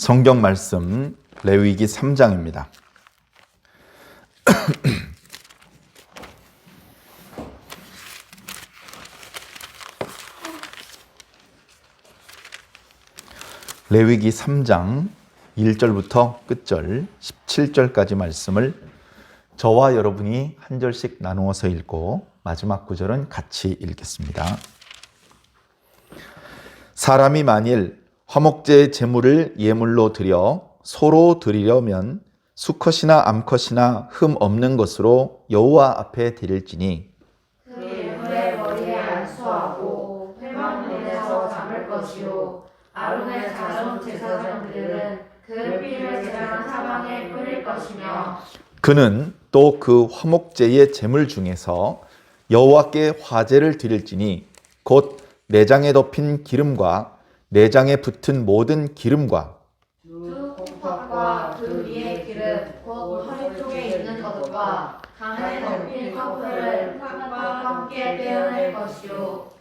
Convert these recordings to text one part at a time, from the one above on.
성경 말씀 레위기 3장입니다. 레위기 3장 1절부터 끝절 17절까지 말씀을 저와 여러분이 한 절씩 나누어서 읽고 마지막 구절은 같이 읽겠습니다. 사람이 만일 화목제의 제물을 예물로 드려 소로 드리려면 수컷이나 암컷이나 흠 없는 것으로 여호와 앞에 드릴지니 그 예물의 머리에 안수하고 회막문에서 잡을 것이요 아론의 자손 제사장들은 그 피를 제단 사방에 뿌릴 것이며 그는 또 그 화목제의 제물 중에서 여호와께 화제를 드릴지니 곧 내장에 덮인 기름과 내장에 붙은 모든 기름과 두 콩팥과 그 위의 기름 곧 허리 쪽에 있는 것과 간에 덮인 커플을 팥과 함께 떼어낼 것이요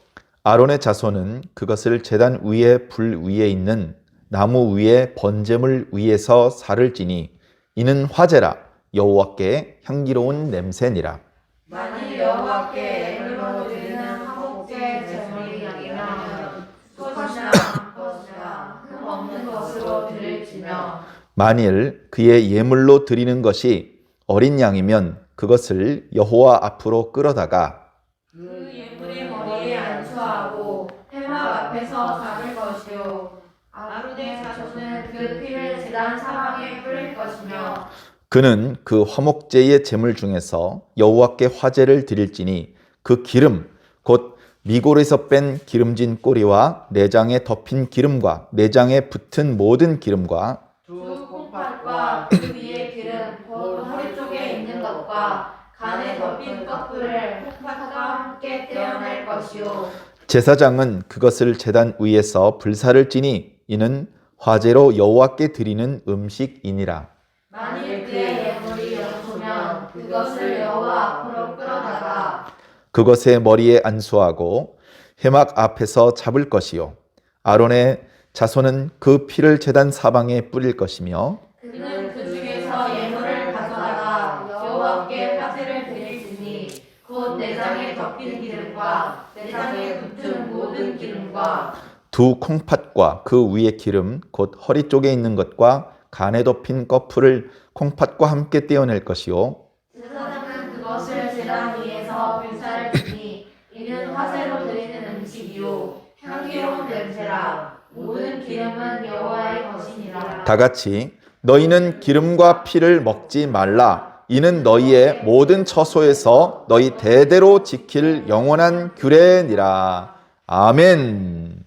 아론의 자손은 그것을 제단 위에 불 위에 있는 나무 위에 번제물 위에서 살을 찌니 이는 화제라 여호와께 향기로운 냄새니라. 만일 여호와께 예물로 드리는 화목제 제물이 아니라면 수컷이나 암컷이나 흠 없는 것으로 드릴지며 만일 그의 예물로 드리는 것이 어린 양이면 그것을 여호와 앞으로 끌어다가 그 예물의 머리에 안수하고 회막 앞에서 잡을 것이요 아론의 자손은 그 피를 제단 사방에 뿌릴 것이며 그는 그 화목제의 제물 중에서 여호와께 화제를 드릴지니 그 기름 곧 미골에서 뺀 기름진 꼬리와 내장에 덮인 기름과 내장에 붙은 모든 기름과 두 콩팥과 그 위의 기름 곧 허리 쪽에 있는 것과 간에 덮인 커플을 콩팥과 함께 떼어낼 것이요 제사장은 그것을 제단 위에서 불사를 찌니 이는 화제로 여호와께 드리는 음식이니라. 만일 그의 예물이 영소면 그것을 여호와 앞으로 끌어다가 그것의 머리에 안수하고 회막 앞에서 잡을 것이요 아론의 자손은 그 피를 제단 사방에 뿌릴 것이며 그는 그 중에서 예물을 가져다가 여호와께 화제를 드릴지니 곧 내장에 덮인 기름과 내장에 붙은 모든 기름과 두 콩팥과 그 위의 기름 곧 허리 쪽에 있는 것과 간에 덮인 꺼풀을 콩팥과 함께 떼어낼 것이요 제사장은 그것을 제단 위에서 불사를 지니 이는 화제로 드리는 음식이요 향기로운 냄새라 모든 기름은 여호와의 것이니라. 다 같이 너희는 기름과 피를 먹지 말라 이는 너희의 모든 처소에서 너희 대대로 지킬 영원한 규례니라. 아멘.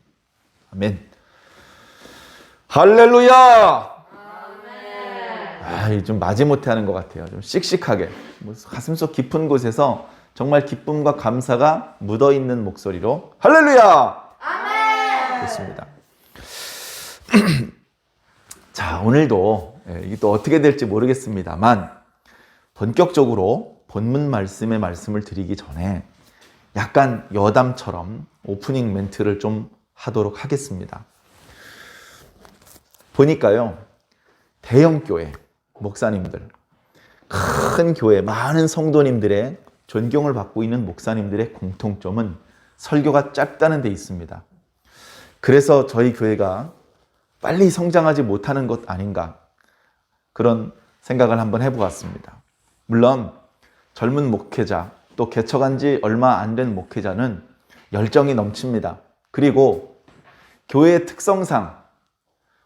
아멘. 할렐루야. 좀 마지못해 하는 것 같아요. 좀 씩씩하게 가슴속 깊은 곳에서 정말 기쁨과 감사가 묻어있는 목소리로 할렐루야! 아멘! 됐습니다. 자, 오늘도 이게 또 어떻게 될지 모르겠습니다만 본격적으로 본문 말씀의 말씀을 드리기 전에 약간 여담처럼 오프닝 멘트를 좀 하도록 하겠습니다. 보니까요, 대형 교회 목사님들, 큰 교회, 많은 성도님들의 존경을 받고 있는 목사님들의 공통점은 설교가 짧다는 데 있습니다. 그래서 저희 교회가 빨리 성장하지 못하는 것 아닌가 그런 생각을 한번 해보았습니다. 물론 젊은 목회자 또 개척한 지 얼마 안 된 목회자는 열정이 넘칩니다. 그리고 교회의 특성상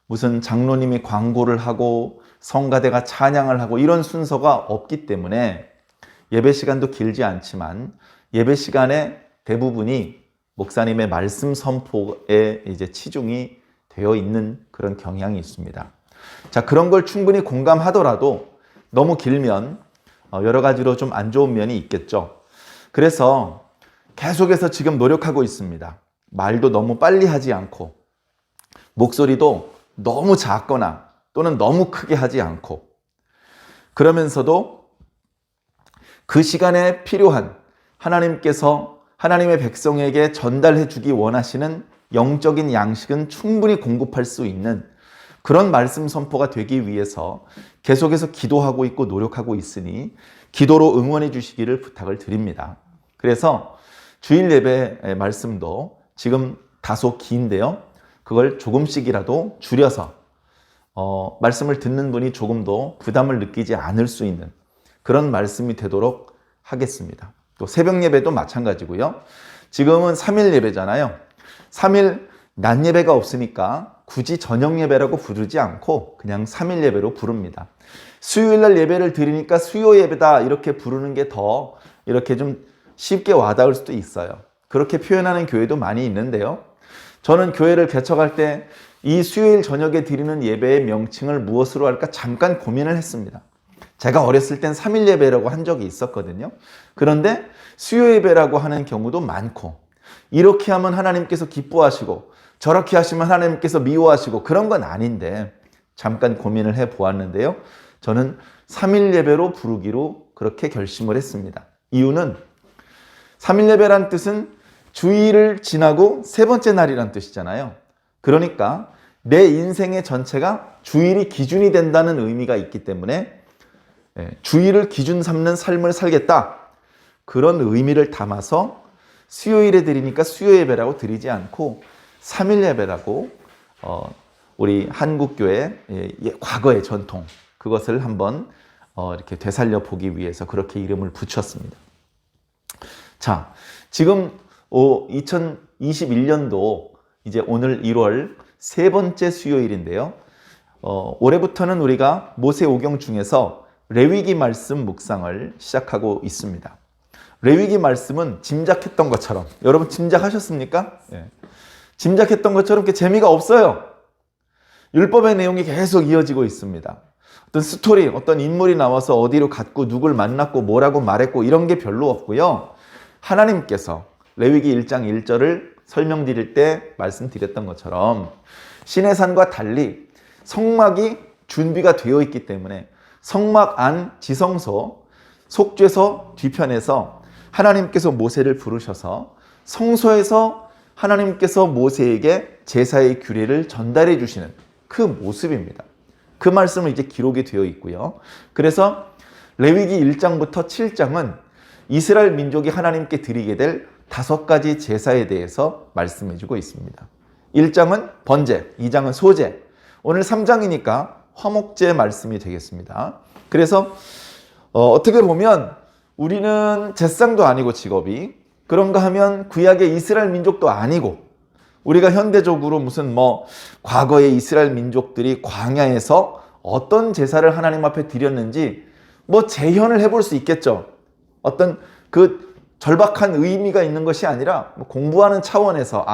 무슨 장로님이 광고를 하고 성가대가 찬양을 하고 이런 순서가 없기 때문에 예배 시간도 길지 않지만 예배 시간에 대부분이 목사님의 말씀 선포에 이제 치중이 되어 있는 그런 경향이 있습니다. 자, 그런 걸 충분히 공감하더라도 너무 길면 여러 가지로 좀 안 좋은 면이 있겠죠. 그래서 계속해서 지금 노력하고 있습니다. 말도 너무 빨리 하지 않고 목소리도 너무 작거나 또는 너무 크게 하지 않고 그러면서도 그 시간에 필요한 하나님께서 하나님의 백성에게 전달해 주기 원하시는 영적인 양식은 충분히 공급할 수 있는 그런 말씀 선포가 되기 위해서 계속해서 기도하고 있고 노력하고 있으니 기도로 응원해 주시기를 부탁을 드립니다. 그래서 주일 예배 말씀도 지금 다소 긴데요. 그걸 조금씩이라도 줄여서 말씀을 듣는 분이 조금 더 부담을 느끼지 않을 수 있는 그런 말씀이 되도록 하겠습니다. 또 새벽 예배도 마찬가지고요. 지금은 3일 예배잖아요. 3일 낮 예배가 없으니까 굳이 저녁 예배라고 부르지 않고 그냥 3일 예배로 부릅니다. 수요일 날 예배를 드리니까 수요 예배다 이렇게 부르는 게 더 이렇게 좀 쉽게 와닿을 수도 있어요. 그렇게 표현하는 교회도 많이 있는데요. 저는 교회를 개척할 때 이 수요일 저녁에 드리는 예배의 명칭을 무엇으로 할까 잠깐 고민을 했습니다. 제가 어렸을 땐 3일 예배라고 한 적이 있었거든요. 그런데 수요 예배라고 하는 경우도 많고 이렇게 하면 하나님께서 기뻐하시고 저렇게 하시면 하나님께서 미워하시고 그런 건 아닌데 잠깐 고민을 해보았는데요. 저는 3일 예배로 부르기로 그렇게 결심을 했습니다. 이유는 3일 예배란 뜻은 주일을 지나고 세 번째 날이란 뜻이잖아요. 그러니까 내 인생의 전체가 주일이 기준이 된다는 의미가 있기 때문에 주일을 기준 삼는 삶을 살겠다. 그런 의미를 담아서 수요일에 드리니까 수요 예배라고 드리지 않고 3일 예배라고 우리 한국교회 과거의 전통 그것을 한번 이렇게 되살려 보기 위해서 그렇게 이름을 붙였습니다. 자, 지금 2021년도 이제 오늘 1월 세 번째 수요일인데요. 올해부터는 우리가 모세오경 중에서 레위기 말씀 묵상을 시작하고 있습니다. 레위기 말씀은 짐작했던 것처럼 여러분 짐작하셨습니까? 예. 짐작했던 것처럼 그렇게 재미가 없어요. 율법의 내용이 계속 이어지고 있습니다. 어떤 스토리, 어떤 인물이 나와서 어디로 갔고 누굴 만났고 뭐라고 말했고 이런 게 별로 없고요. 하나님께서 레위기 1장 1절을 설명드릴 때 말씀드렸던 것처럼 시내산과 달리 성막이 준비가 되어 있기 때문에 성막 안 지성소 속죄소 뒤편에서 하나님께서 모세를 부르셔서 성소에서 하나님께서 모세에게 제사의 규례를 전달해 주시는 그 모습입니다. 그 말씀은 이제 기록이 되어 있고요. 그래서 레위기 1장부터 7장은 이스라엘 민족이 하나님께 드리게 될 5가지 제사에 대해서 말씀해 주고 있습니다. 1장은 번제, 2장은 소제, 오늘 3장이니까 화목제 말씀이 되겠습니다. 그래서 어떻게 보면 우리는 제사장도 아니고 직업이 그런가 하면 구약의 이스라엘 민족도 아니고 우리가 현대적으로 무슨 과거의 이스라엘 민족들이 광야에서 어떤 제사를 하나님 앞에 드렸는지 재현을 해볼 수 있겠죠. 어떤 그 절박한 의미가 있는 것이 아니라 공부하는 차원에서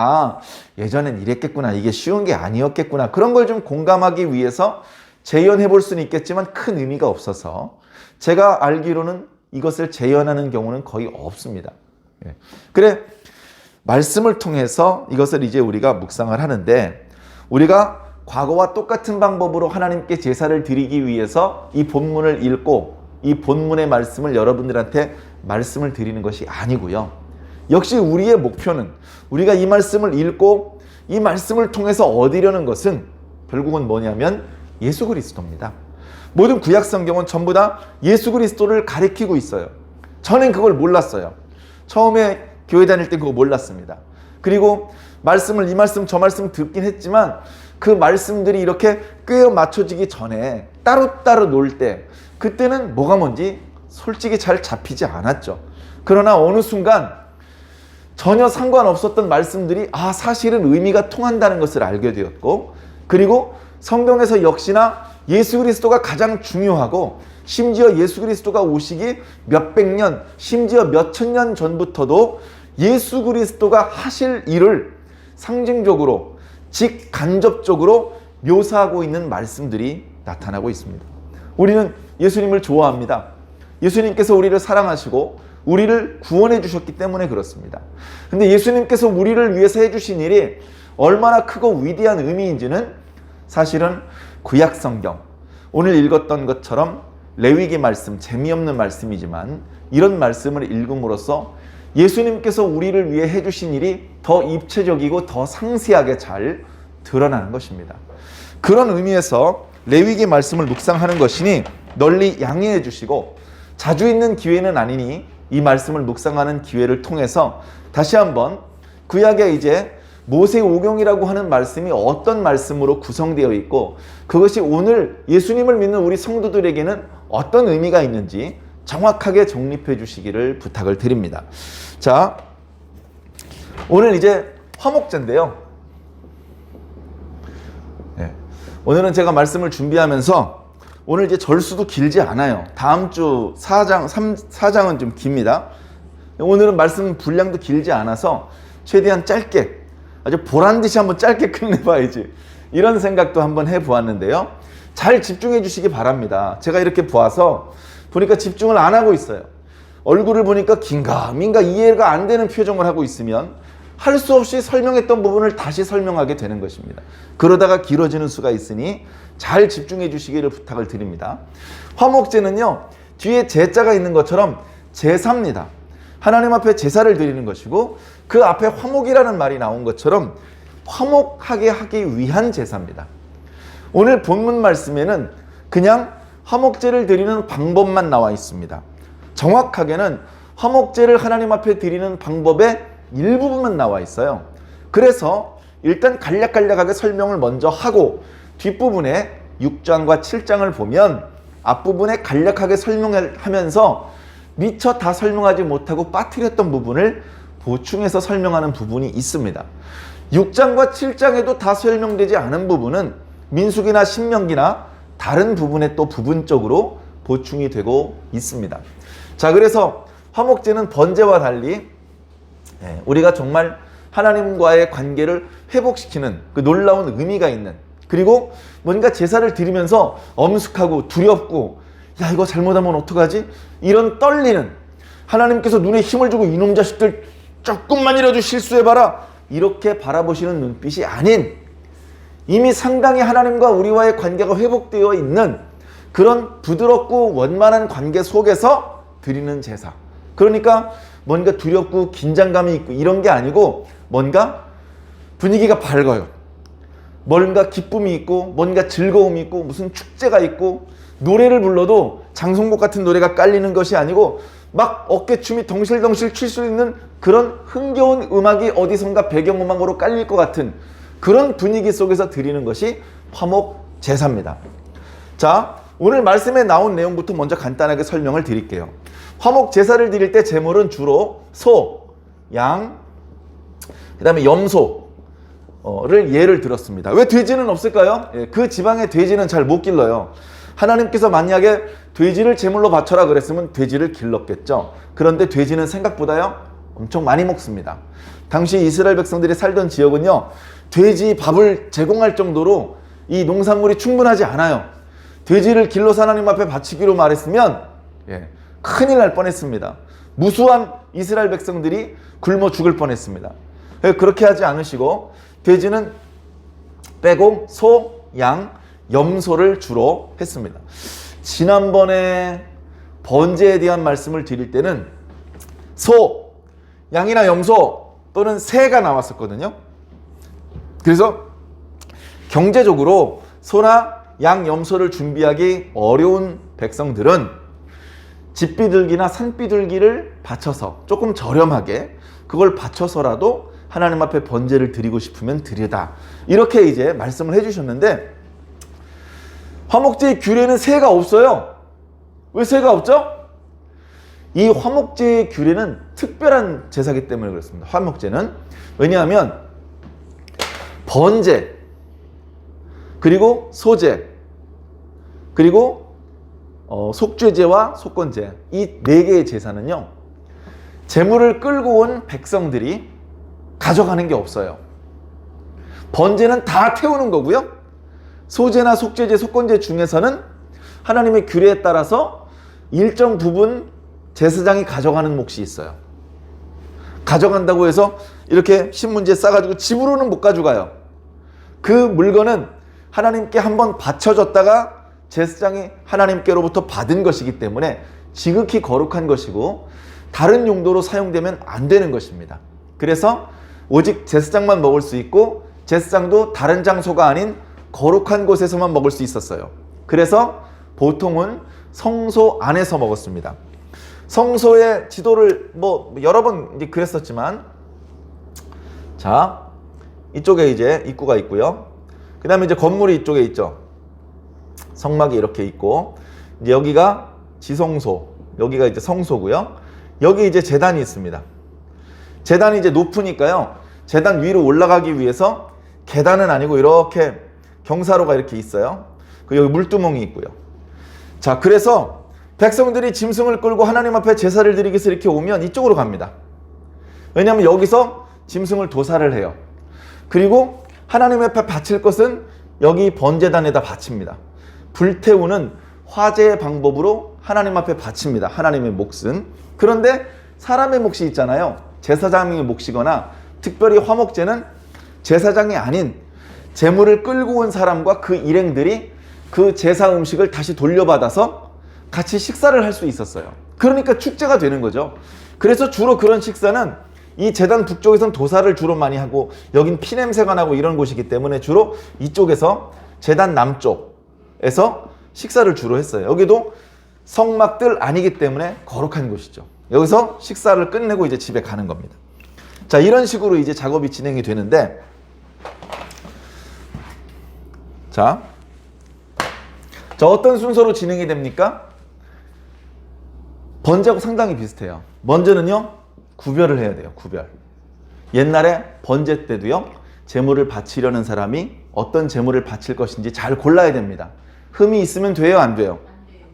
예전엔 이랬겠구나, 이게 쉬운 게 아니었겠구나, 그런 걸 좀 공감하기 위해서 재현해 볼 수는 있겠지만 큰 의미가 없어서 제가 알기로는 이것을 재현하는 경우는 거의 없습니다. 그래 말씀을 통해서 이것을 이제 우리가 묵상을 하는데 우리가 과거와 똑같은 방법으로 하나님께 제사를 드리기 위해서 이 본문을 읽고 이 본문의 말씀을 여러분들한테 말씀을 드리는 것이 아니고요. 역시 우리의 목표는 우리가 이 말씀을 읽고 이 말씀을 통해서 얻으려는 것은 결국은 뭐냐면 예수 그리스도입니다. 모든 구약 성경은 전부 다 예수 그리스도를 가리키고 있어요. 저는 그걸 몰랐어요. 처음에 교회 다닐 때 그거 몰랐습니다. 그리고 이 말씀 저 말씀 듣긴 했지만 그 말씀들이 이렇게 꿰어 맞춰지기 전에 따로따로 놀 때 그때는 뭐가 뭔지 솔직히 잘 잡히지 않았죠. 그러나 어느 순간 전혀 상관없었던 말씀들이 사실은 의미가 통한다는 것을 알게 되었고, 그리고 성경에서 역시나 예수 그리스도가 가장 중요하고 심지어 예수 그리스도가 오시기 몇백 년, 심지어 몇천 년 전부터도 예수 그리스도가 하실 일을 상징적으로 직간접적으로 묘사하고 있는 말씀들이 나타나고 있습니다. 우리는 예수님을 좋아합니다. 예수님께서 우리를 사랑하시고 우리를 구원해 주셨기 때문에 그렇습니다. 근데 예수님께서 우리를 위해서 해주신 일이 얼마나 크고 위대한 의미인지는 사실은 구약 성경, 오늘 읽었던 것처럼 레위기 말씀, 재미없는 말씀이지만 이런 말씀을 읽음으로써 예수님께서 우리를 위해 해주신 일이 더 입체적이고 더 상세하게 잘 드러나는 것입니다. 그런 의미에서 레위기 말씀을 묵상하는 것이니 널리 양해해 주시고, 자주 있는 기회는 아니니 이 말씀을 묵상하는 기회를 통해서 다시 한번 구약에 이제 모세오경이라고 하는 말씀이 어떤 말씀으로 구성되어 있고, 그것이 오늘 예수님을 믿는 우리 성도들에게는 어떤 의미가 있는지 정확하게 정립해 주시기를 부탁을 드립니다. 자, 오늘 이제 화목제인데요. 오늘은 제가 말씀을 준비하면서 오늘 이제 절수도 길지 않아요. 다음 주 4장은 좀 깁니다. 오늘은 말씀 분량도 길지 않아서 최대한 짧게, 아주 보란듯이 한번 짧게 끝내봐야지, 이런 생각도 한번 해보았는데요. 잘 집중해 주시기 바랍니다. 제가 이렇게 보니까 집중을 안 하고 있어요. 얼굴을 보니까 긴가민가 이해가 안 되는 표정을 하고 있으면 할 수 없이 설명했던 부분을 다시 설명하게 되는 것입니다. 그러다가 길어지는 수가 있으니 잘 집중해 주시기를 부탁을 드립니다. 화목제는요, 뒤에 제자가 있는 것처럼 제사입니다. 하나님 앞에 제사를 드리는 것이고, 그 앞에 화목이라는 말이 나온 것처럼 화목하게 하기 위한 제사입니다. 오늘 본문 말씀에는 그냥 화목제를 드리는 방법만 나와 있습니다. 정확하게는 화목제를 하나님 앞에 드리는 방법의 일부분만 나와 있어요. 그래서 일단 간략간략하게 설명을 먼저 하고, 뒷부분에 6장과 7장을 보면 앞부분에 간략하게 설명을 하면서 미처 다 설명하지 못하고 빠뜨렸던 부분을 보충해서 설명하는 부분이 있습니다. 6장과 7장에도 다 설명되지 않은 부분은 민수기나 신명기나 다른 부분에 또 부분적으로 보충이 되고 있습니다. 자, 그래서 화목제는 번제와 달리 우리가 정말 하나님과의 관계를 회복시키는 그 놀라운 의미가 있는, 그리고 뭔가 제사를 드리면서 엄숙하고 두렵고, 야, 이거 잘못하면 어떡하지? 이런 떨리는, 하나님께서 눈에 힘을 주고 이놈 자식들 조금만이라도 실수해봐라, 이렇게 바라보시는 눈빛이 아닌, 이미 상당히 하나님과 우리와의 관계가 회복되어 있는 그런 부드럽고 원만한 관계 속에서 드리는 제사. 그러니까 뭔가 두렵고 긴장감이 있고 이런 게 아니고, 뭔가 분위기가 밝아요. 뭔가 기쁨이 있고, 뭔가 즐거움이 있고, 무슨 축제가 있고, 노래를 불러도 장송곡 같은 노래가 깔리는 것이 아니고 막 어깨춤이 덩실덩실 출 수 있는 그런 흥겨운 음악이 어디선가 배경음악으로 깔릴 것 같은 그런 분위기 속에서 드리는 것이 화목 제사입니다. 자, 오늘 말씀에 나온 내용부터 먼저 간단하게 설명을 드릴게요. 화목 제사를 드릴 때 제물은 주로 소, 양, 그 다음에 염소를 예를 들었습니다. 왜 돼지는 없을까요? 그 지방에 돼지는 잘 못 길러요. 하나님께서 만약에 돼지를 제물로 바쳐라 그랬으면 돼지를 길렀겠죠. 그런데 돼지는 생각보다요 엄청 많이 먹습니다. 당시 이스라엘 백성들이 살던 지역은요, 돼지 밥을 제공할 정도로 이 농산물이 충분하지 않아요. 돼지를 길러서 하나님 앞에 바치기로 말했으면 큰일 날 뻔했습니다. 무수한 이스라엘 백성들이 굶어 죽을 뻔했습니다. 그렇게 하지 않으시고 돼지는 빼고 소, 양, 염소를 주로 했습니다. 지난번에 번제에 대한 말씀을 드릴 때는 소, 양이나 염소 또는 새가 나왔었거든요. 그래서 경제적으로 소나 양, 염소를 준비하기 어려운 백성들은 집비둘기나 산비둘기를 바쳐서 조금 저렴하게 그걸 바쳐서라도 하나님 앞에 번제를 드리고 싶으면 드리다, 이렇게 이제 말씀을 해주셨는데, 화목제의 규례는 새가 없어요. 왜 새가 없죠? 이 화목제의 규례는 특별한 제사기 때문에 그렇습니다. 화목제는 왜냐하면 번제, 그리고 소제, 그리고 속죄제와 속건제, 이 네 개의 제사는요, 제물을 끌고 온 백성들이 가져가는 게 없어요. 번제는 다 태우는 거고요, 소제나 속죄제, 속건제 중에서는 하나님의 규례에 따라서 일정 부분 제사장이 가져가는 몫이 있어요. 가져간다고 해서 이렇게 신문지에 싸가지고 집으로는 못 가져가요. 그 물건은 하나님께 한번 바쳐졌다가 제사장이 하나님께로부터 받은 것이기 때문에 지극히 거룩한 것이고 다른 용도로 사용되면 안 되는 것입니다. 그래서 오직 제사장만 먹을 수 있고, 제사장도 다른 장소가 아닌 거룩한 곳에서만 먹을 수 있었어요. 그래서 보통은 성소 안에서 먹었습니다. 성소의 지도를 뭐 여러 번 이제 그랬었지만, 자, 이쪽에 이제 입구가 있고요. 그 다음에 이제 건물이 이쪽에 있죠. 성막이 이렇게 있고, 이제 여기가 지성소, 여기가 이제 성소고요. 여기 이제 제단이 있습니다. 제단이 이제 높으니까요. 제단 위로 올라가기 위해서 계단은 아니고 이렇게 경사로가 이렇게 있어요. 그 여기 물두멍이 있고요. 자, 그래서 백성들이 짐승을 끌고 하나님 앞에 제사를 드리기 위해서 이렇게 오면 이쪽으로 갑니다. 왜냐하면 여기서 짐승을 도살을 해요. 그리고 하나님 앞에 바칠 것은 여기 번제단에다 바칩니다. 불태우는 화제의 방법으로 하나님 앞에 바칩니다. 하나님의 몫은. 그런데 사람의 몫이 있잖아요. 제사장의 몫이거나 특별히 화목제는 제사장이 아닌 제물을 끌고 온 사람과 그 일행들이 그 제사 음식을 다시 돌려받아서 같이 식사를 할 수 있었어요. 그러니까 축제가 되는 거죠. 그래서 주로 그런 식사는 이 제단 북쪽에서는 도사를 주로 많이 하고, 여긴 피냄새가 나고 이런 곳이기 때문에 주로 이쪽에서 제단 남쪽에서 식사를 주로 했어요. 여기도 성막들 아니기 때문에 거룩한 곳이죠. 여기서 식사를 끝내고 이제 집에 가는 겁니다. 자, 이런 식으로 이제 작업이 진행이 되는데, 자, 어떤 순서로 진행이 됩니까? 번제하고 상당히 비슷해요. 먼저는요, 구별을 해야 돼요. 구별. 옛날에 번제 때도요, 제물을 바치려는 사람이 어떤 제물을 바칠 것인지 잘 골라야 됩니다. 흠이 있으면 돼요, 안 돼요?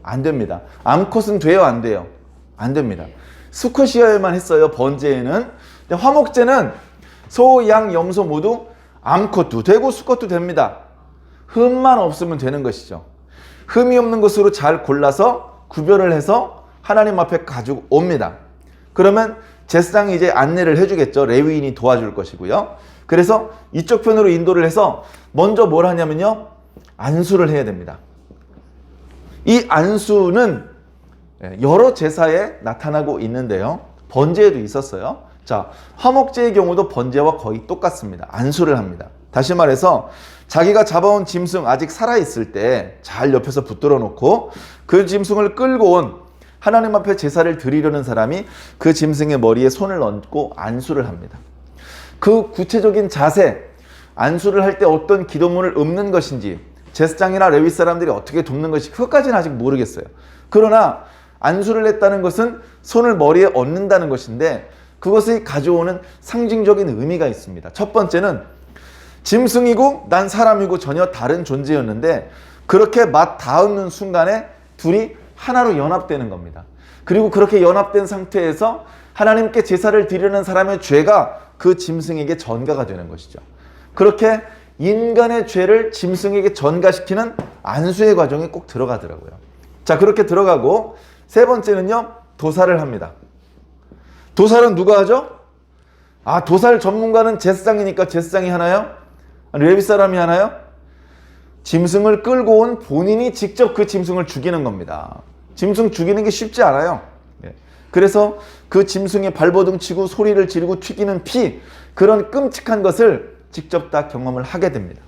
안 됩니다. 암컷은 돼요, 안 돼요? 안 됩니다. 수컷이어야만 했어요, 번제에는. 근데 화목제는 소, 양, 염소 모두 암컷도 되고 수컷도 됩니다. 흠만 없으면 되는 것이죠. 흠이 없는 것으로 잘 골라서 구별을 해서 하나님 앞에 가지고 옵니다. 그러면 제사장이 이제 안내를 해주겠죠. 레위인이 도와줄 것이고요. 그래서 이쪽 편으로 인도를 해서 먼저 뭘 하냐면요, 안수를 해야 됩니다. 이 안수는 여러 제사에 나타나고 있는데요, 번제에도 있었어요. 자, 화목제의 경우도 번제와 거의 똑같습니다. 안수를 합니다. 다시 말해서 자기가 잡아온 짐승 아직 살아있을 때 잘 옆에서 붙들어 놓고 그 짐승을 끌고 온 하나님 앞에 제사를 드리려는 사람이 그 짐승의 머리에 손을 얹고 안수를 합니다. 그 구체적인 자세, 안수를 할 때 어떤 기도문을 읊는 것인지 제사장이나 레위 사람들이 어떻게 돕는 것인지 그것까지는 아직 모르겠어요. 그러나 안수를 했다는 것은 손을 머리에 얹는다는 것인데, 그것이 가져오는 상징적인 의미가 있습니다. 첫 번째는 짐승이고 난 사람이고 전혀 다른 존재였는데, 그렇게 맛 닿는 순간에 둘이 하나로 연합되는 겁니다. 그리고 그렇게 연합된 상태에서 하나님께 제사를 드리려는 사람의 죄가 그 짐승에게 전가가 되는 것이죠. 그렇게 인간의 죄를 짐승에게 전가시키는 안수의 과정이 꼭 들어가더라고요. 자, 그렇게 들어가고 세 번째는요, 도살을 합니다. 도살은 누가 하죠? 아, 도살 전문가는 제사장이니까 제사장이 하나요? 레위 사람이 하나요? 짐승을 끌고 온 본인이 직접 그 짐승을 죽이는 겁니다. 짐승 죽이는 게 쉽지 않아요. 그래서 그 짐승의 발버둥 치고 소리를 지르고 튀기는 피, 그런 끔찍한 것을 직접 다 경험을 하게 됩니다.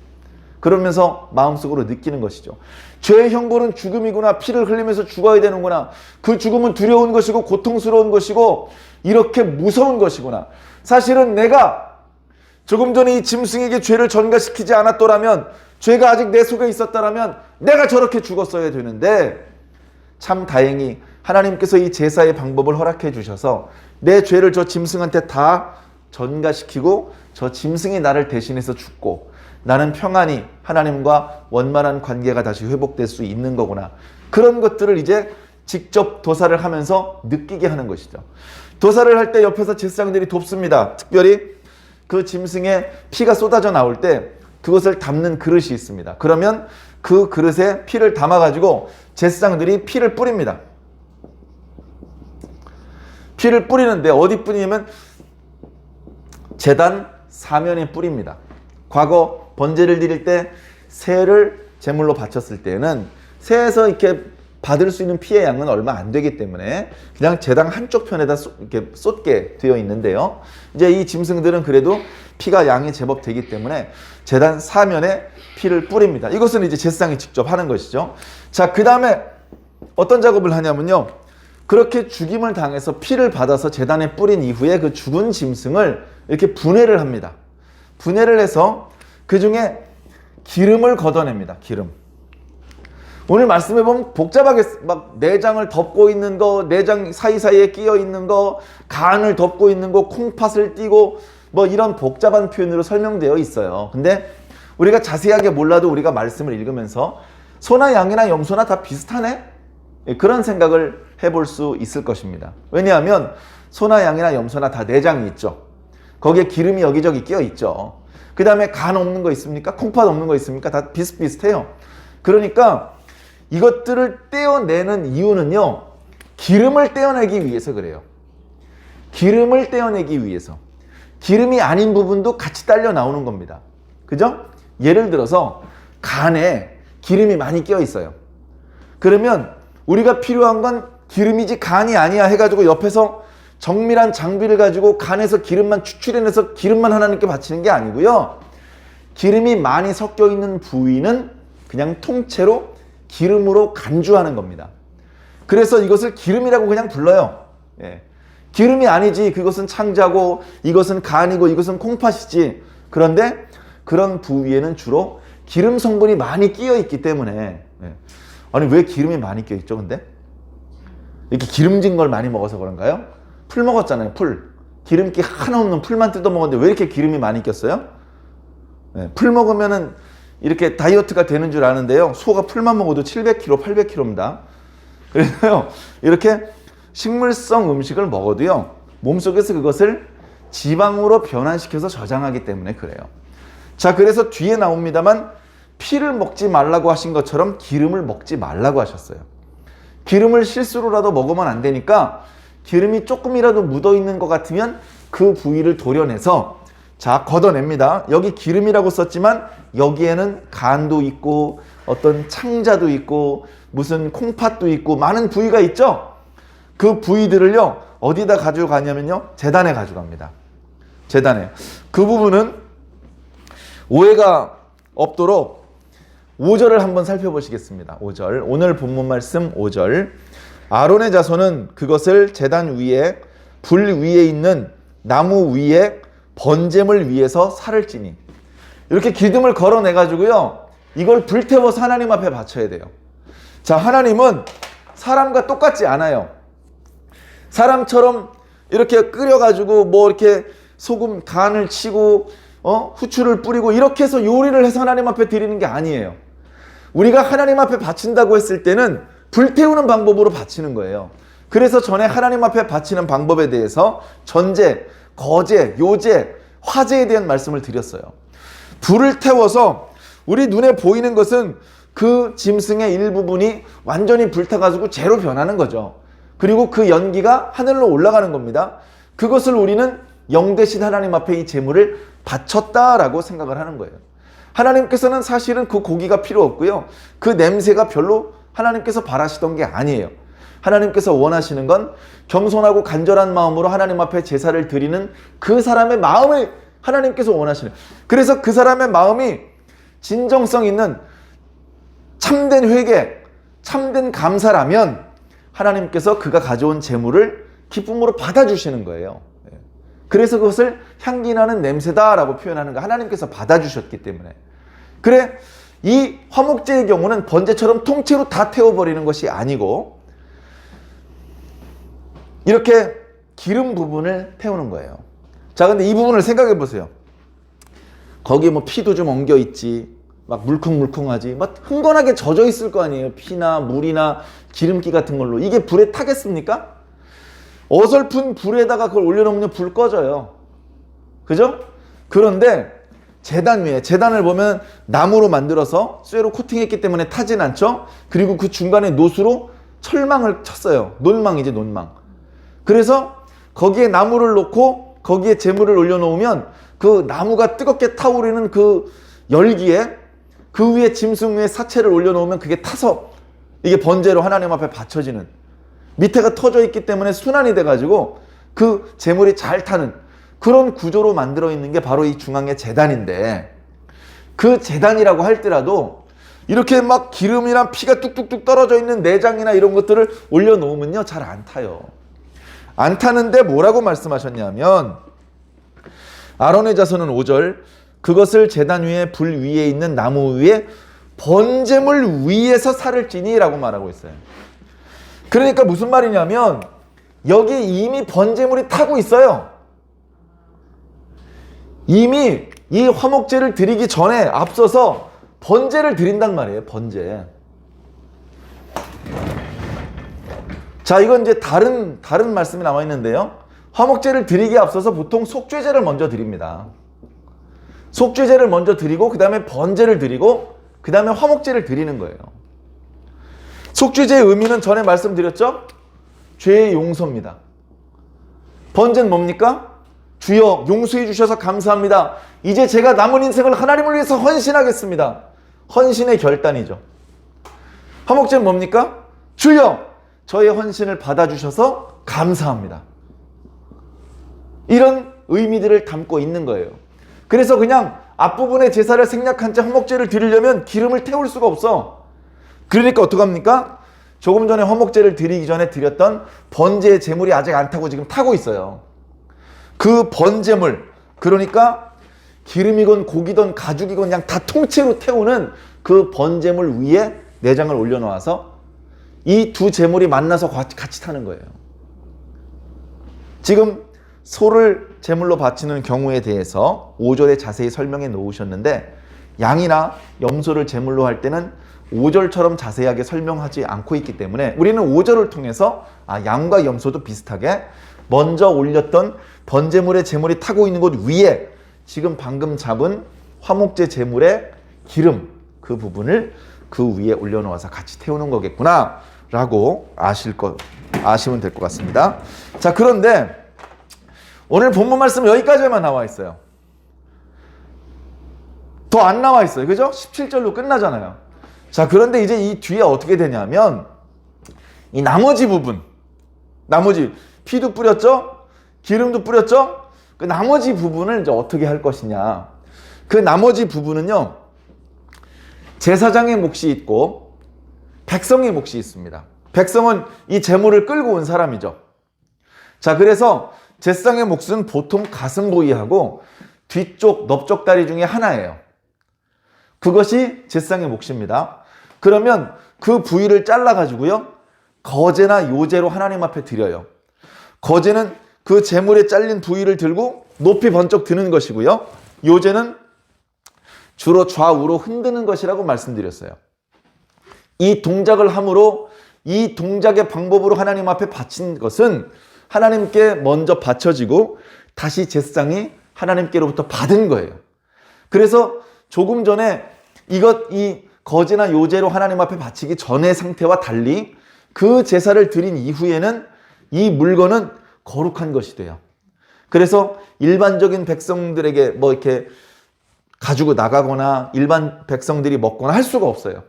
그러면서 마음속으로 느끼는 것이죠. 죄의 형벌은 죽음이구나. 피를 흘리면서 죽어야 되는구나. 그 죽음은 두려운 것이고 고통스러운 것이고 이렇게 무서운 것이구나. 사실은 내가 조금 전에 이 짐승에게 죄를 전가시키지 않았더라면, 죄가 아직 내 속에 있었다면 내가 저렇게 죽었어야 되는데, 참 다행히 하나님께서 이 제사의 방법을 허락해 주셔서 내 죄를 저 짐승한테 다 전가시키고 저 짐승이 나를 대신해서 죽고 나는 평안히 하나님과 원만한 관계가 다시 회복될 수 있는 거구나. 그런 것들을 이제 직접 도살을 하면서 느끼게 하는 것이죠. 도살을 할 때 옆에서 제사장들이 돕습니다. 특별히 그 짐승의 피가 쏟아져 나올 때 그것을 담는 그릇이 있습니다. 그러면 그 그릇에 피를 담아가지고 제사장들이 피를 뿌립니다. 피를 뿌리는데 어디 뿌리냐면 제단 사면에 뿌립니다. 과거 번제를 드릴 때 새를 제물로 바쳤을 때는 새에서 이렇게 받을 수 있는 피의 양은 얼마 안 되기 때문에 그냥 제단 한쪽 편에다 이렇게 쏟게 되어 있는데요. 이제 이 짐승들은 그래도 피가 양이 제법 되기 때문에 제단 사면에 피를 뿌립니다. 이것은 이제 제사장이 직접 하는 것이죠. 자, 그 다음에 어떤 작업을 하냐면요. 그렇게 죽임을 당해서 피를 받아서 제단에 뿌린 이후에 그 죽은 짐승을 이렇게 분해를 합니다. 분해를 해서 그 중에 기름을 걷어냅니다. 기름. 오늘 말씀해 보면 복잡하게 막 내장을 덮고 있는 거, 내장 사이사이에 끼어 있는 거, 간을 덮고 있는 거, 콩팥을 띄고 뭐 이런 복잡한 표현으로 설명되어 있어요. 근데 우리가 자세하게 몰라도 우리가 말씀을 읽으면서 소나 양이나 염소나 다 비슷하네? 그런 생각을 해볼 수 있을 것입니다. 왜냐하면 소나 양이나 염소나 다 내장이 있죠. 거기에 기름이 여기저기 끼어 있죠. 그 다음에 간 없는 거 있습니까? 콩팥 없는 거 있습니까? 다 비슷비슷해요. 그러니까 이것들을 떼어내는 이유는요, 기름을 떼어내기 위해서 그래요. 기름을 떼어내기 위해서. 기름이 아닌 부분도 같이 딸려 나오는 겁니다. 그죠? 예를 들어서 간에 기름이 많이 끼어 있어요. 그러면 우리가 필요한 건 기름이지 간이 아니야 해가지고 옆에서 정밀한 장비를 가지고 간에서 기름만 추출해내서 기름만 하나님께 바치는 게 아니고요. 기름이 많이 섞여 있는 부위는 그냥 통째로 기름으로 간주하는 겁니다. 그래서 이것을 기름이라고 그냥 불러요. 예. 기름이 아니지, 그것은 창자고 이것은 간이고 이것은 콩팥이지. 그런데 그런 부위에는 주로 기름 성분이 많이 끼어 있기 때문에. 예. 아니 왜 기름이 많이 끼어 있죠? 근데 이렇게 기름진 걸 많이 먹어서 그런가요? 풀 먹었잖아요. 풀. 기름기 하나 없는 풀만 뜯어 먹었는데 왜 이렇게 기름이 많이 꼈어요? 예. 풀 먹으면은 이렇게 다이어트가 되는 줄 아는데요. 소가 풀만 먹어도 700kg, 800kg입니다. 그래서요, 이렇게 식물성 음식을 먹어도요, 몸속에서 그것을 지방으로 변환시켜서 저장하기 때문에 그래요. 자, 그래서 뒤에 나옵니다만 피를 먹지 말라고 하신 것처럼 기름을 먹지 말라고 하셨어요. 기름을 실수로라도 먹으면 안 되니까 기름이 조금이라도 묻어 있는 것 같으면 그 부위를 도려내서 자, 걷어냅니다. 여기 기름이라고 썼지만 여기에는 간도 있고 어떤 창자도 있고 무슨 콩팥도 있고 많은 부위가 있죠. 그 부위들을요, 어디다 가져가냐면요, 제단에 가져갑니다. 제단에. 그 부분은 오해가 없도록 5절을 한번 살펴보시겠습니다. 5절. 오늘 본문 말씀 5절. 아론의 자손은 그것을 제단 위에 불 위에 있는 나무 위에 번제물 위에서 살을 찌니. 이렇게 기름을 걸어내 가지고요, 이걸 불태워서 하나님 앞에 바쳐야 돼요. 자, 하나님은 사람과 똑같지 않아요. 사람처럼 이렇게 끓여가지고 뭐 이렇게 소금 간을 치고 후추를 뿌리고 이렇게 해서 요리를 해서 하나님 앞에 드리는 게 아니에요. 우리가 하나님 앞에 바친다고 했을 때는 불태우는 방법으로 바치는 거예요. 그래서 전에 하나님 앞에 바치는 방법에 대해서 전제, 거제, 요제, 화제에 대한 말씀을 드렸어요. 불을 태워서 우리 눈에 보이는 것은 그 짐승의 일부분이 완전히 불타가지고 재로 변하는 거죠. 그리고 그 연기가 하늘로 올라가는 겁니다. 그것을 우리는 영 대신 하나님 앞에 이 제물을 바쳤다라고 생각을 하는 거예요. 하나님께서는 사실은 그 고기가 필요 없고요, 그 냄새가 별로 하나님께서 바라시던 게 아니에요. 하나님께서 원하시는 건 겸손하고 간절한 마음으로 하나님 앞에 제사를 드리는 그 사람의 마음을 하나님께서 원하시는. 그래서 그 사람의 마음이 진정성 있는 참된 회개, 참된 감사라면 하나님께서 그가 가져온 제물을 기쁨으로 받아주시는 거예요. 그래서 그것을 향기나는 냄새다라고 표현하는 거, 하나님께서 받아주셨기 때문에. 그래, 이 화목제의 경우는 번제처럼 통째로 다 태워버리는 것이 아니고 이렇게 기름 부분을 태우는 거예요. 자, 근데 이 부분을 생각해 보세요. 거기에 뭐 피도 좀 엉겨 있지, 막 물컹물컹하지, 막 흥건하게 젖어 있을 거 아니에요. 피나 물이나 기름기 같은 걸로. 이게 불에 타겠습니까? 어설픈 불에다가 그걸 올려놓으면 불 꺼져요. 그죠? 그런데 제단 위에, 제단을 보면 나무로 만들어서 쇠로 코팅했기 때문에 타진 않죠? 그리고 그 중간에 노수로 철망을 쳤어요. 논망이지, 논망. 그래서 거기에 나무를 놓고 거기에 제물을 올려놓으면 그 나무가 뜨겁게 타오르는 그 열기에 그 위에 짐승 위에 사체를 올려놓으면 그게 타서 이게 번제로 하나님 앞에 바쳐지는, 밑에가 터져 있기 때문에 순환이 돼가지고 그 제물이 잘 타는, 그런 구조로 만들어 있는 게 바로 이 중앙의 제단인데, 그 제단이라고 할지라도 이렇게 막 기름이랑 피가 뚝뚝뚝 떨어져 있는 내장이나 이런 것들을 올려놓으면요 잘 안 타요. 안 타는데 뭐라고 말씀하셨냐면, 아론의 자손은 5절, 그것을 제단 위에 불 위에 있는 나무 위에 번제물 위에서 살을 찌니 라고 말하고 있어요. 그러니까 무슨 말이냐면 여기 이미 번제물이 타고 있어요. 이미 이 화목제를 드리기 전에 앞서서 번제를 드린단 말이에요. 번제. 자, 이건 이제 다른 말씀이 나와 있는데요. 화목제를 드리기에 앞서서 보통 속죄제를 먼저 드립니다. 속죄제를 먼저 드리고 그 다음에 번제를 드리고 그 다음에 화목제를 드리는 거예요. 속죄제의 의미는 전에 말씀드렸죠? 죄의 용서입니다. 번제는 뭡니까? 주여 용서해 주셔서 감사합니다. 이제 제가 남은 인생을 하나님을 위해서 헌신하겠습니다. 헌신의 결단이죠. 화목제는 뭡니까? 주여 저의 헌신을 받아주셔서 감사합니다. 이런 의미들을 담고 있는 거예요. 그래서 그냥 앞부분의 제사를 생략한 채 화목제를 드리려면 기름을 태울 수가 없어. 그러니까 어떡합니까? 조금 전에 화목제를 드리기 전에 드렸던 번제의 제물이 아직 안 타고 지금 타고 있어요. 그 번제물, 그러니까 기름이건 고기든 가죽이건 그냥 다 통째로 태우는 그 번제물 위에 내장을 올려놓아서 이 두 제물이 만나서 같이 타는 거예요. 지금 소를 제물로 바치는 경우에 대해서 5절에 자세히 설명해 놓으셨는데, 양이나 염소를 제물로 할 때는 5절처럼 자세하게 설명하지 않고 있기 때문에 우리는 5절을 통해서 양과 염소도 비슷하게 먼저 올렸던 번제물의 제물이 타고 있는 곳 위에 지금 방금 잡은 화목제 제물의 기름, 그 부분을 그 위에 올려놓아서 같이 태우는 거겠구나 라고 아시면 될 것 같습니다. 자, 그런데 오늘 본문 말씀 여기까지만 나와 있어요. 더 안 나와 있어요. 그죠? 17절로 끝나잖아요. 자, 그런데 이제 이 뒤에 어떻게 되냐면 이 나머지 부분, 나머지 피도 뿌렸죠? 기름도 뿌렸죠? 그 나머지 부분을 이제 어떻게 할 것이냐. 그 나머지 부분은요, 제사장의 몫이 있고 백성의 몫이 있습니다. 백성은 이 제물을 끌고 온 사람이죠. 자, 그래서 제사장의 몫은 보통 가슴 부위하고 뒤쪽 넓적다리 중에 하나예요. 그것이 제사장의 몫입니다. 그러면 그 부위를 잘라가지고요, 거제나 요제로 하나님 앞에 드려요. 거제는 그 제물에 잘린 부위를 들고 높이 번쩍 드는 것이고요, 요제는 주로 좌우로 흔드는 것이라고 말씀드렸어요. 이 동작을 함으로, 이 동작의 방법으로 하나님 앞에 바친 것은 하나님께 먼저 바쳐지고 다시 제사장이 하나님께로부터 받은 거예요. 그래서 조금 전에 이 거제나 요제로 하나님 앞에 바치기 전의 상태와 달리 그 제사를 드린 이후에는 이 물건은 거룩한 것이 돼요. 그래서 일반적인 백성들에게 뭐 이렇게 가지고 나가거나 일반 백성들이 먹거나 할 수가 없어요.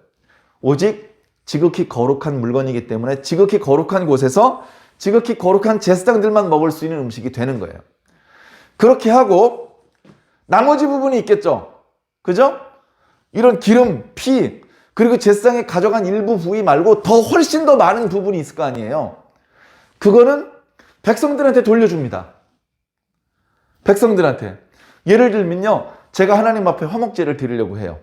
오직 지극히 거룩한 물건이기 때문에 지극히 거룩한 곳에서 지극히 거룩한 제사장들만 먹을 수 있는 음식이 되는 거예요. 그렇게 하고 나머지 부분이 있겠죠. 그죠? 이런 기름, 피, 그리고 제사장이 가져간 일부 부위 말고 더 훨씬 더 많은 부분이 있을 거 아니에요. 그거는 백성들한테 돌려줍니다. 백성들한테. 예를 들면요, 제가 하나님 앞에 화목제를 드리려고 해요.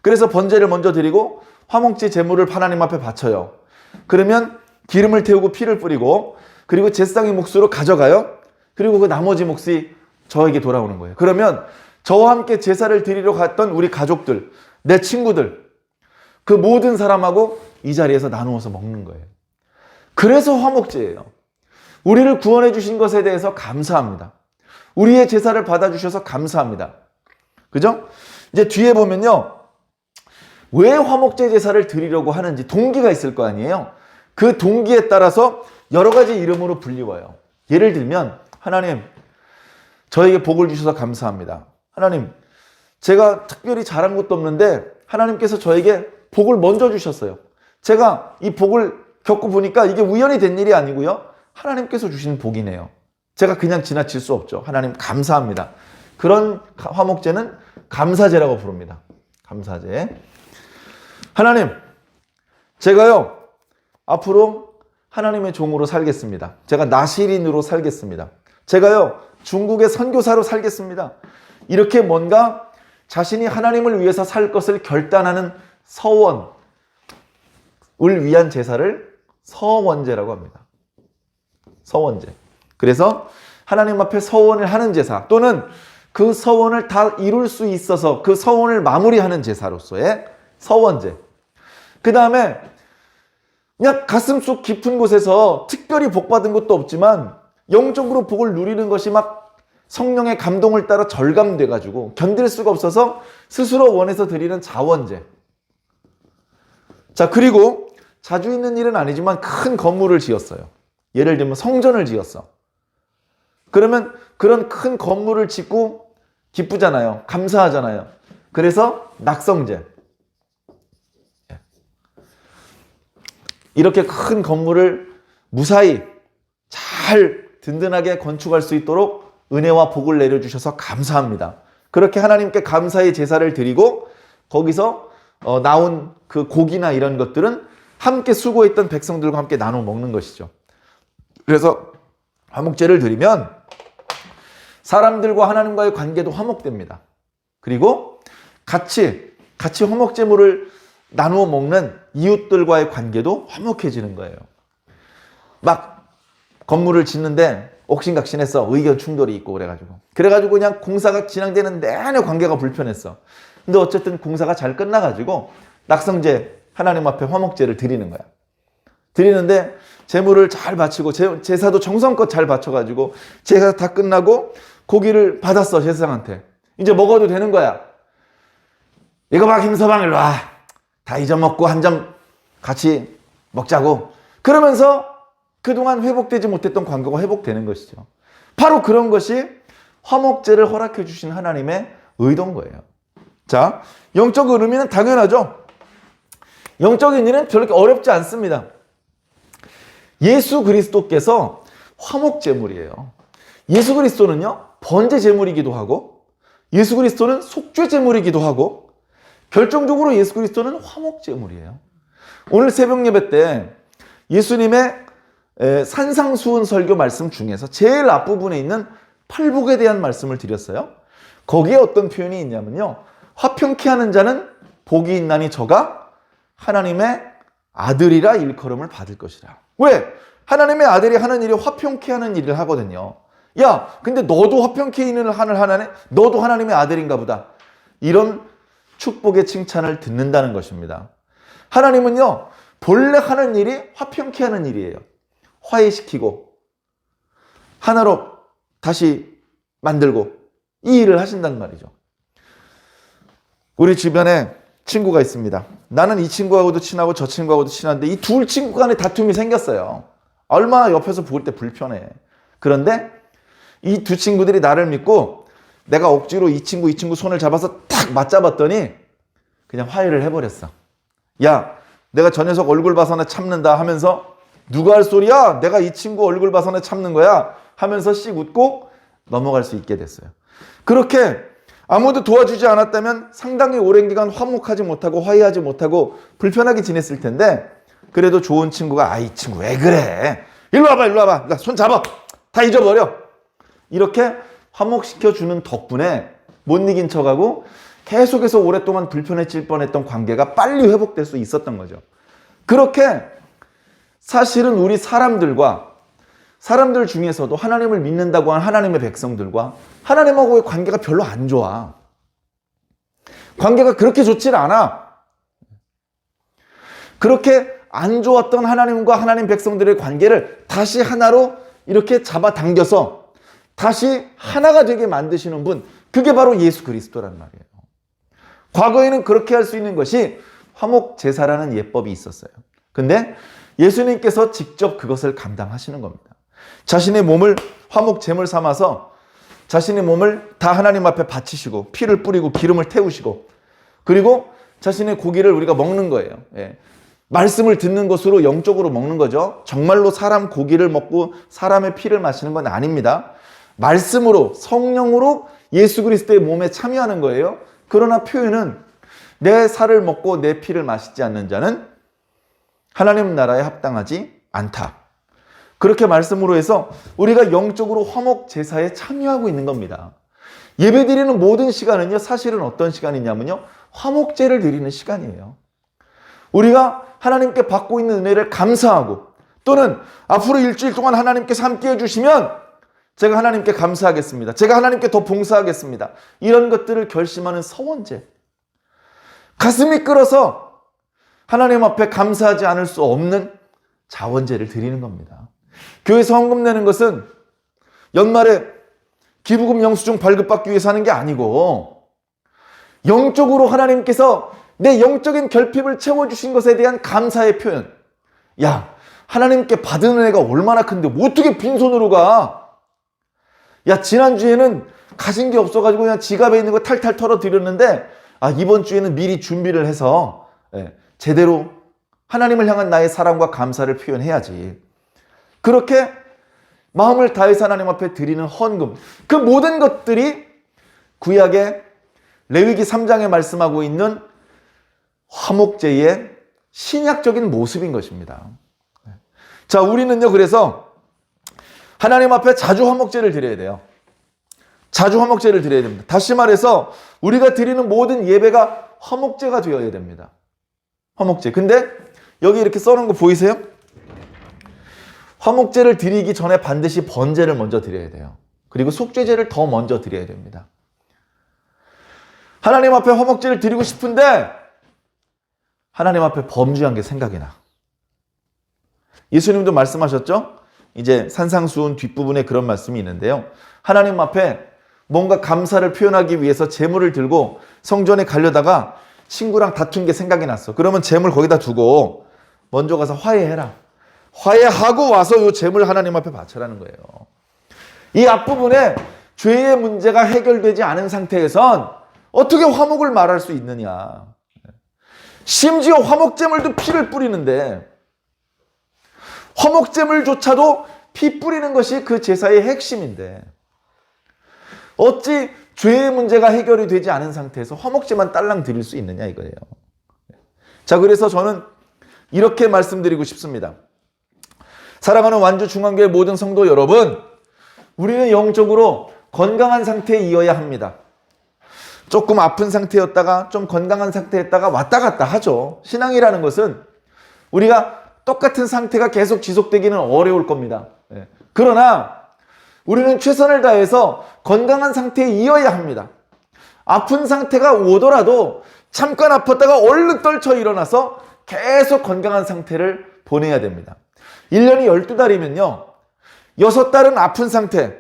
그래서 번제를 먼저 드리고 화목제 제물을 하나님 앞에 바쳐요. 그러면 기름을 태우고 피를 뿌리고 그리고 제사장의 몫으로 가져가요. 그리고 그 나머지 몫이 저에게 돌아오는 거예요. 그러면 저와 함께 제사를 드리러 갔던 우리 가족들, 내 친구들, 그 모든 사람하고 이 자리에서 나누어서 먹는 거예요. 그래서 화목제예요. 우리를 구원해 주신 것에 대해서 감사합니다. 우리의 제사를 받아주셔서 감사합니다. 그죠? 이제 뒤에 보면요, 왜 화목제 제사를 드리려고 하는지 동기가 있을 거 아니에요. 그 동기에 따라서 여러 가지 이름으로 불리워요. 예를 들면, 하나님, 저에게 복을 주셔서 감사합니다. 하나님, 제가 특별히 잘한 것도 없는데 하나님께서 저에게 복을 먼저 주셨어요. 제가 이 복을 겪고 보니까 이게 우연히 된 일이 아니고요, 하나님께서 주신 복이네요. 제가 그냥 지나칠 수 없죠. 하나님 감사합니다. 그런 화목제는 감사제라고 부릅니다. 감사제. 하나님, 제가요 앞으로 하나님의 종으로 살겠습니다. 제가 나시린으로 살겠습니다. 제가요 중국의 선교사로 살겠습니다. 이렇게 뭔가 자신이 하나님을 위해서 살 것을 결단하는 서원을 위한 제사를 서원제라고 합니다. 서원제. 그래서 하나님 앞에 서원을 하는 제사, 또는 그 서원을 다 이룰 수 있어서 그 서원을 마무리하는 제사로서의 서원제. 그 다음에 그냥 가슴속 깊은 곳에서 특별히 복받은 것도 없지만 영적으로 복을 누리는 것이 막 성령의 감동을 따라 절감돼가지고 견딜 수가 없어서 스스로 원해서 드리는 자원제. 자, 그리고 자주 있는 일은 아니지만 큰 건물을 지었어요. 예를 들면 성전을 지었어. 그러면 그런 큰 건물을 짓고 기쁘잖아요. 감사하잖아요. 그래서 낙성제. 이렇게 큰 건물을 무사히 잘 든든하게 건축할 수 있도록 은혜와 복을 내려주셔서 감사합니다. 그렇게 하나님께 감사의 제사를 드리고 거기서 나온 그 고기나 이런 것들은 함께 수고했던 백성들과 함께 나눠 먹는 것이죠. 그래서 화목제를 드리면 사람들과 하나님과의 관계도 화목됩니다. 그리고 같이 화목제물을 나누어 먹는 이웃들과의 관계도 화목해지는 거예요. 막 건물을 짓는데 옥신각신했어. 의견 충돌이 있고 그래가지고 그냥 공사가 진행되는 내내 관계가 불편했어. 근데 어쨌든 공사가 잘 끝나가지고 낙성제, 하나님 앞에 화목제를 드리는 거야. 드리는데 제물을 잘 바치고 제사도 정성껏 잘 바쳐가지고 제사 다 끝나고 고기를 받았어. 제사장한테. 이제 먹어도 되는 거야. 이거 봐, 김서방 일로 와. 다 잊어먹고 한 점 같이 먹자고. 그러면서 그동안 회복되지 못했던 관계가 회복되는 것이죠. 바로 그런 것이 화목제를 허락해 주신 하나님의 의도인 거예요. 자, 영적 의미는 당연하죠. 영적인 일은 별로 어렵지 않습니다. 예수 그리스도께서 화목제물이에요. 예수 그리스도는요, 번제 제물이기도 하고, 예수 그리스도는 속죄 제물이기도 하고, 결정적으로 예수 그리스도는 화목제물이에요. 오늘 새벽 예배 때 예수님의 산상수훈 설교 말씀 중에서 제일 앞부분에 있는 팔복에 대한 말씀을 드렸어요. 거기에 어떤 표현이 있냐면요, 화평케 하는 자는 복이 있나니 저가 하나님의 아들이라 일컬음을 받을 것이라. 왜? 하나님의 아들이 하는 일이 화평케 하는 일을 하거든요. 야, 근데 너도 화평케 하는 일을 하네? 너도 하나님의 아들인가 보다. 이런 축복의 칭찬을 듣는다는 것입니다. 하나님은요, 본래 하는 일이 화평케 하는 일이에요. 화해시키고 하나로 다시 만들고 이 일을 하신단 말이죠. 우리 주변에 친구가 있습니다. 나는 이 친구하고도 친하고 저 친구하고도 친한데 이 둘 친구 간에 다툼이 생겼어요. 얼마나 옆에서 볼 때 불편해. 그런데 이 두 친구들이 나를 믿고 내가 억지로 이 친구 손을 잡아서 탁 맞잡았더니 그냥 화해를 해버렸어. 야, 내가 저 녀석 얼굴 봐서나 참는다 하면서 누가 할 소리야? 내가 이 친구 얼굴 봐서나 참는 거야 하면서 씩 웃고 넘어갈 수 있게 됐어요. 그렇게 아무도 도와주지 않았다면 상당히 오랜 기간 화목하지 못하고 화해하지 못하고 불편하게 지냈을 텐데, 그래도 좋은 친구가 이 친구 왜 그래? 일로 와봐. 손 잡아. 다 잊어버려. 이렇게 화목시켜주는 덕분에 못 이긴 척하고 계속해서 오랫동안 불편해질 뻔했던 관계가 빨리 회복될 수 있었던 거죠. 그렇게 사실은 우리 사람들 중에서도 하나님을 믿는다고 하는 하나님의 백성들과 하나님하고의 관계가 별로 안 좋아. 관계가 그렇게 좋질 않아. 그렇게 안 좋았던 하나님과 하나님 백성들의 관계를 다시 하나로 이렇게 잡아당겨서 다시 하나가 되게 만드시는 분, 그게 바로 예수 그리스도란 말이에요. 과거에는 그렇게 할 수 있는 것이 화목제사라는 예법이 있었어요. 근데 예수님께서 직접 그것을 감당하시는 겁니다. 자신의 몸을 화목제물 삼아서 자신의 몸을 다 하나님 앞에 바치시고 피를 뿌리고 기름을 태우시고, 그리고 자신의 고기를 우리가 먹는 거예요. 예. 말씀을 듣는 것으로 영적으로 먹는 거죠. 정말로 사람 고기를 먹고 사람의 피를 마시는 건 아닙니다. 말씀으로, 성령으로 예수 그리스도의 몸에 참여하는 거예요. 그러나 표현은 내 살을 먹고 내 피를 마시지 않는 자는 하나님 나라에 합당하지 않다. 그렇게 말씀으로 해서 우리가 영적으로 화목 제사에 참여하고 있는 겁니다. 예배드리는 모든 시간은요, 사실은 어떤 시간이냐면요, 화목제를 드리는 시간이에요. 우리가 하나님께 받고 있는 은혜를 감사하고, 또는 앞으로 일주일 동안 하나님께서 함께 해주시면 제가 하나님께 감사하겠습니다. 제가 하나님께 더 봉사하겠습니다. 이런 것들을 결심하는 서원제. 가슴이 끓어서 하나님 앞에 감사하지 않을 수 없는 자원제를 드리는 겁니다. 교회에서 헌금 내는 것은 연말에 기부금 영수증 발급받기 위해서 하는 게 아니고, 영적으로 하나님께서 내 영적인 결핍을 채워주신 것에 대한 감사의 표현. 야, 하나님께 받은 은혜가 얼마나 큰데 어떻게 빈손으로 가? 야, 지난주에는 가진 게 없어가지고 그냥 지갑에 있는 거 탈탈 털어드렸는데, 이번 주에는 미리 준비를 해서 제대로 하나님을 향한 나의 사랑과 감사를 표현해야지. 그렇게 마음을 다해서 하나님 앞에 드리는 헌금, 그 모든 것들이 구약의 레위기 3장에 말씀하고 있는 화목제의 신약적인 모습인 것입니다. 자, 우리는요, 그래서 하나님 앞에 자주 화목제를 드려야 돼요. 자주 화목제를 드려야 됩니다. 다시 말해서 우리가 드리는 모든 예배가 화목제가 되어야 됩니다. 화목제. 근데 여기 이렇게 써놓은 거 보이세요? 화목제를 드리기 전에 반드시 번제를 먼저 드려야 돼요. 그리고 속죄제를 더 먼저 드려야 됩니다. 하나님 앞에 화목제를 드리고 싶은데 하나님 앞에 범죄한 게 생각이 나. 예수님도 말씀하셨죠? 이제 산상수훈 뒷부분에 그런 말씀이 있는데요. 하나님 앞에 뭔가 감사를 표현하기 위해서 제물을 들고 성전에 가려다가 친구랑 다툰 게 생각이 났어. 그러면 제물 거기다 두고 먼저 가서 화해해라. 화해하고 와서 이 제물 하나님 앞에 바쳐라는 거예요. 이 앞부분에 죄의 문제가 해결되지 않은 상태에선 어떻게 화목을 말할 수 있느냐. 심지어 화목제물도 피를 뿌리는데, 화목제물조차도 피 뿌리는 것이 그 제사의 핵심인데, 어찌 죄의 문제가 해결이 되지 않은 상태에서 화목제만 딸랑 드릴 수 있느냐 이거예요. 자, 그래서 저는 이렇게 말씀드리고 싶습니다. 사랑하는 완주 중앙교회 모든 성도 여러분, 우리는 영적으로 건강한 상태에 이어야 합니다. 조금 아픈 상태였다가 좀 건강한 상태였다가 왔다 갔다 하죠. 신앙이라는 것은 우리가 똑같은 상태가 계속 지속되기는 어려울 겁니다. 그러나 우리는 최선을 다해서 건강한 상태에 이어야 합니다. 아픈 상태가 오더라도 잠깐 아팠다가 얼른 떨쳐 일어나서 계속 건강한 상태를 보내야 됩니다. 1년이 12달이면요. 6달은 아픈 상태,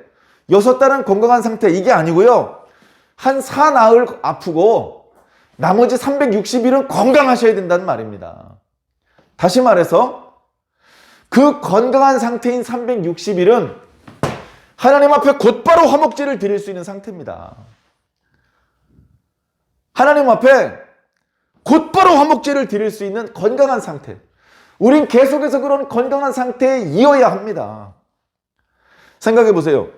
6달은 건강한 상태, 이게 아니고요. 한 사나흘 아프고 나머지 360일은 건강하셔야 된다는 말입니다. 다시 말해서 그 건강한 상태인 360일은 하나님 앞에 곧바로 화목제를 드릴 수 있는 상태입니다. 하나님 앞에 곧바로 화목제를 드릴 수 있는 건강한 상태. 우린 계속해서 그런 건강한 상태에 이어야 합니다. 생각해 보세요.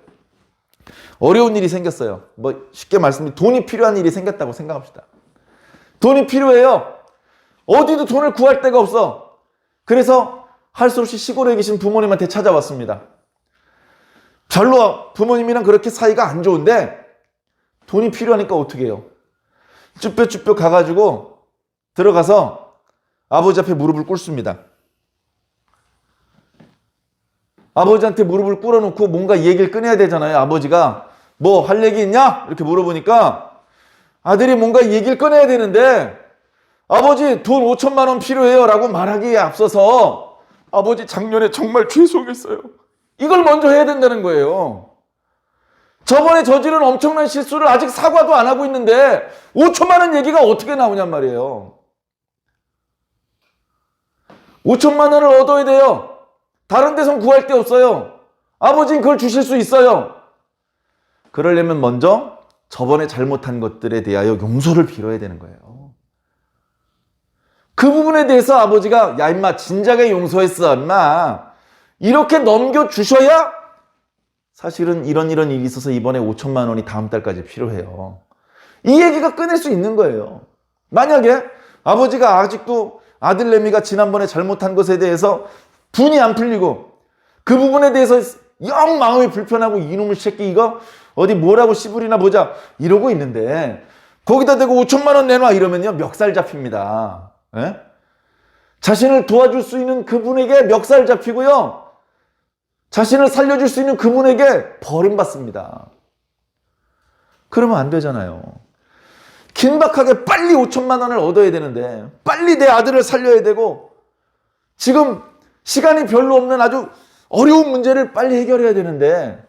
어려운 일이 생겼어요. 쉽게 말씀드리면 돈이 필요한 일이 생겼다고 생각합시다. 돈이 필요해요. 어디도 돈을 구할 데가 없어. 그래서 할 수 없이 시골에 계신 부모님한테 찾아왔습니다. 별로 부모님이랑 그렇게 사이가 안 좋은데 돈이 필요하니까 어떻게 해요? 쭈뼛쭈뼛 가가지고 들어가서 아버지 앞에 무릎을 꿇습니다. 아버지한테 무릎을 꿇어놓고 뭔가 얘기를 꺼내야 되잖아요. 아버지가 뭐 할 얘기 있냐? 이렇게 물어보니까 아들이 뭔가 얘기를 꺼내야 되는데, 아버지 돈 5천만 원 필요해요 라고 말하기에 앞서서 아버지 작년에 정말 죄송했어요, 이걸 먼저 해야 된다는 거예요. 저번에 저지른 엄청난 실수를 아직 사과도 안 하고 있는데 5천만 원 얘기가 어떻게 나오냔 말이에요. 5천만 원을 얻어야 돼요. 다른 데선 구할 데 없어요. 아버지는 그걸 주실 수 있어요. 그러려면 먼저 저번에 잘못한 것들에 대하여 용서를 빌어야 되는 거예요. 그 부분에 대해서 아버지가 야 임마 진작에 용서했어 임마 이렇게 넘겨주셔야 사실은 이런 일이 있어서 이번에 5천만 원이 다음 달까지 필요해요. 이 얘기가 끊을 수 있는 거예요. 만약에 아버지가 아직도 아들 내미가 지난번에 잘못한 것에 대해서 분이 안 풀리고 그 부분에 대해서 영 마음이 불편하고 이놈의 새끼 이거 어디 뭐라고 씨부리나 보자 이러고 있는데 거기다 대고 5천만 원 내놔 이러면요 멱살 잡힙니다. 예? 자신을 도와줄 수 있는 그분에게 멱살 잡히고요. 자신을 살려줄 수 있는 그분에게 버림받습니다. 그러면 안 되잖아요. 긴박하게 빨리 5천만 원을 얻어야 되는데 빨리 내 아들을 살려야 되고 지금 시간이 별로 없는 아주 어려운 문제를 빨리 해결해야 되는데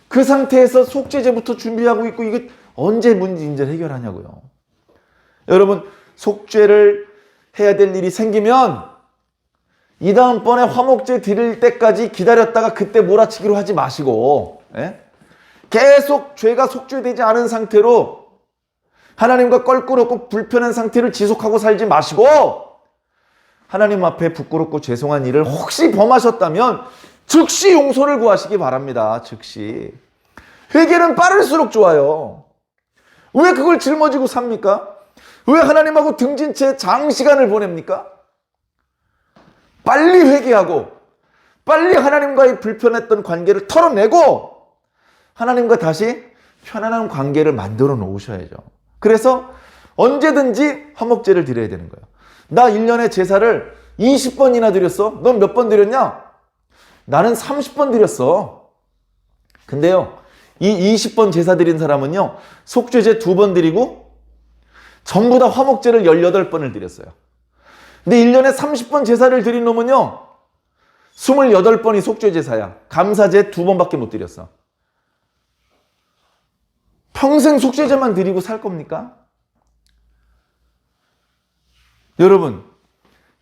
그 상태에서 속죄제부터 준비하고 있고 이게 언제 문제를 해결하냐고요. 여러분 속죄를 해야 될 일이 생기면 이 다음번에 화목제 드릴 때까지 기다렸다가 그때 몰아치기로 하지 마시고 계속 죄가 속죄되지 않은 상태로 하나님과 껄끄럽고 불편한 상태를 지속하고 살지 마시고 하나님 앞에 부끄럽고 죄송한 일을 혹시 범하셨다면 즉시 용서를 구하시기 바랍니다. 즉시. 회개는 빠를수록 좋아요. 왜 그걸 짊어지고 삽니까? 왜 하나님하고 등진 채 장시간을 보냅니까? 빨리 회개하고 빨리 하나님과의 불편했던 관계를 털어내고 하나님과 다시 편안한 관계를 만들어 놓으셔야죠. 그래서 언제든지 화목제를 드려야 되는 거예요. 나 1년에 제사를 20번이나 드렸어. 넌 몇 번 드렸냐? 나는 30번 드렸어. 근데요, 이 20번 제사 드린 사람은요, 속죄제 2번 드리고 전부 다 화목제를 18번을 드렸어요. 근데 1년에 30번 제사를 드린 놈은요, 28번이 속죄제사야. 감사제 2번밖에 못 드렸어. 평생 속죄제만 드리고 살 겁니까?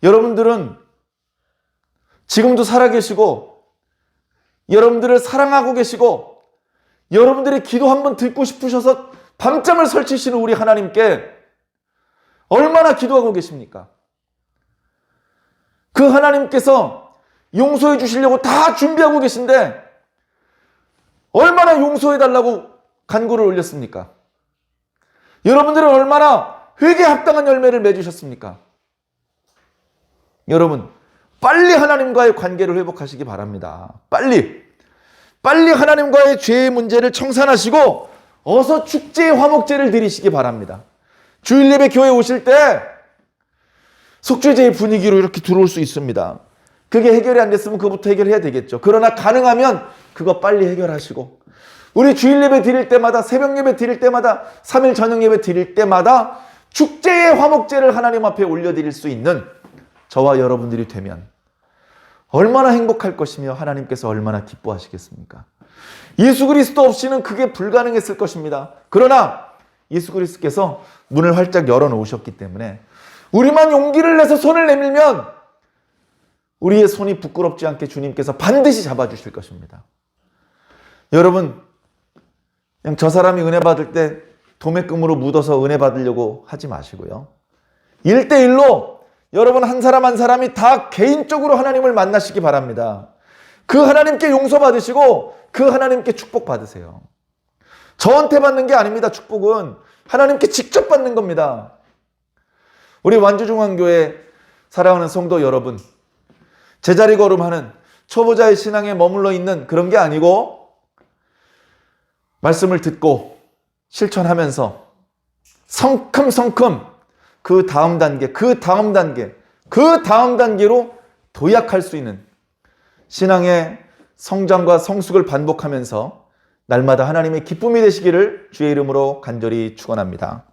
여러분들은 지금도 살아계시고 여러분들을 사랑하고 계시고 여러분들의 기도 한번 듣고 싶으셔서 밤잠을 설치시는 우리 하나님께 얼마나 기도하고 계십니까? 그 하나님께서 용서해 주시려고 다 준비하고 계신데 얼마나 용서해 달라고 간구를 올렸습니까? 여러분들은 얼마나 회개에 합당한 열매를 맺으셨습니까? 여러분 빨리 하나님과의 관계를 회복하시기 바랍니다. 빨리 하나님과의 죄의 문제를 청산하시고 어서 축제의 화목제를 드리시기 바랍니다. 주일 예배 교회 오실 때 속죄제의 분위기로 이렇게 들어올 수 있습니다. 그게 해결이 안 됐으면 그거부터 해결해야 되겠죠. 그러나 가능하면 그거 빨리 해결하시고 우리 주일 예배 드릴 때마다 새벽 예배 드릴 때마다 3일 저녁 예배 드릴 때마다 축제의 화목제를 하나님 앞에 올려드릴 수 있는 저와 여러분들이 되면 얼마나 행복할 것이며 하나님께서 얼마나 기뻐하시겠습니까? 예수 그리스도 없이는 그게 불가능했을 것입니다. 그러나 예수 그리스도께서 문을 활짝 열어놓으셨기 때문에 우리만 용기를 내서 손을 내밀면 우리의 손이 부끄럽지 않게 주님께서 반드시 잡아주실 것입니다. 여러분 그냥 저 사람이 은혜 받을 때 도매금으로 묻어서 은혜 받으려고 하지 마시고요. 1대1로 여러분 한 사람 한 사람이 다 개인적으로 하나님을 만나시기 바랍니다. 그 하나님께 용서받으시고 그 하나님께 축복받으세요. 저한테 받는 게 아닙니다. 축복은 하나님께 직접 받는 겁니다. 우리 완주중앙교회 사랑하는 성도 여러분, 제자리 걸음하는 초보자의 신앙에 머물러 있는 그런 게 아니고 말씀을 듣고 실천하면서 성큼성큼 그 다음 단계로 도약할 수 있는 신앙의 성장과 성숙을 반복하면서 날마다 하나님의 기쁨이 되시기를 주의 이름으로 간절히 축원합니다.